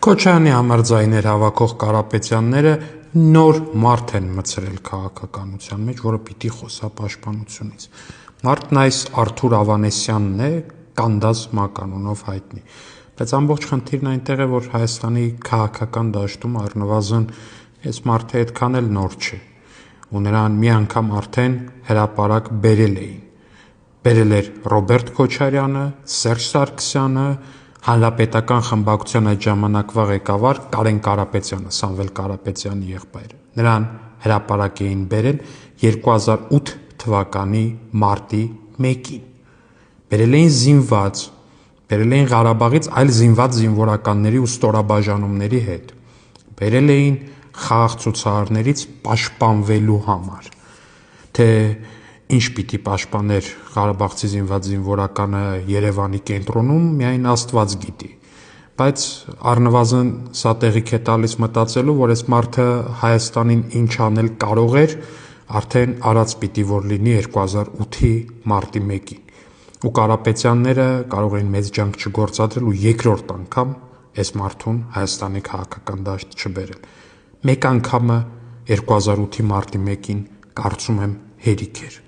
Քոչարյանի համարձայիներ հավաքող Կարապետյանները նոր մարդ են մցրել քաղաքականության մեջ, որը պիտի խոսա պաշտպանությունից։ Մարդն այս Արթուր Ավանեսյանն է, Կանդաս մականունով հայտնի։ Բայց ամբողջ խնդիրն այնտեղ է, որ Հայաստանի քաղաքական դաշտում առնվազն այս մարդը այդքան էլ նոր չէ, ու նրան մի անգամ արդեն հրապարակ բերել էին։ Բերել էր Ռոբերտ Քոչարյանը, Սերժ Սարգսյանը, Հանրապետական խմբակցության այդ ժամանակվա ղեկավար Կարեն Կարապետյանը, Սամվել Կարապետյանի եղբայրը։ Նրան հրապարակ էին բերել 2008 թվականի մարտի 1-ին։ Բերել էին զինված, բերել էին Ղարաբաղից այլ զինված զինվորականների ու ստորաբաժանումների հետ։ Բերել էին խաղաղ ցուցարարներից պաշտպանվելու համար, թե ինչ պիտի պաշտպաներ Ղարաբաղցի զինված զինվորականը Երևանի կենտրոնում, միայն Աստված գիտի, բայց առնվազն սա տեղիք է տալիս մտածելու, որ այս մարդը Հայաստանին ինչ անել կարող էր, արդեն արած պիտի որ լինի 2008-ի մարտի 1-ին, ու Կարապետյանները կարող էին մեծ ջանք չգործադրել ու երկրորդ անգամ այս մարդուն Հայաստանի քաղաքական դաշտ չբերել։ Մեկ անգամը 2008-ի մարտի 1-ին կարծում եմ հերիք էր։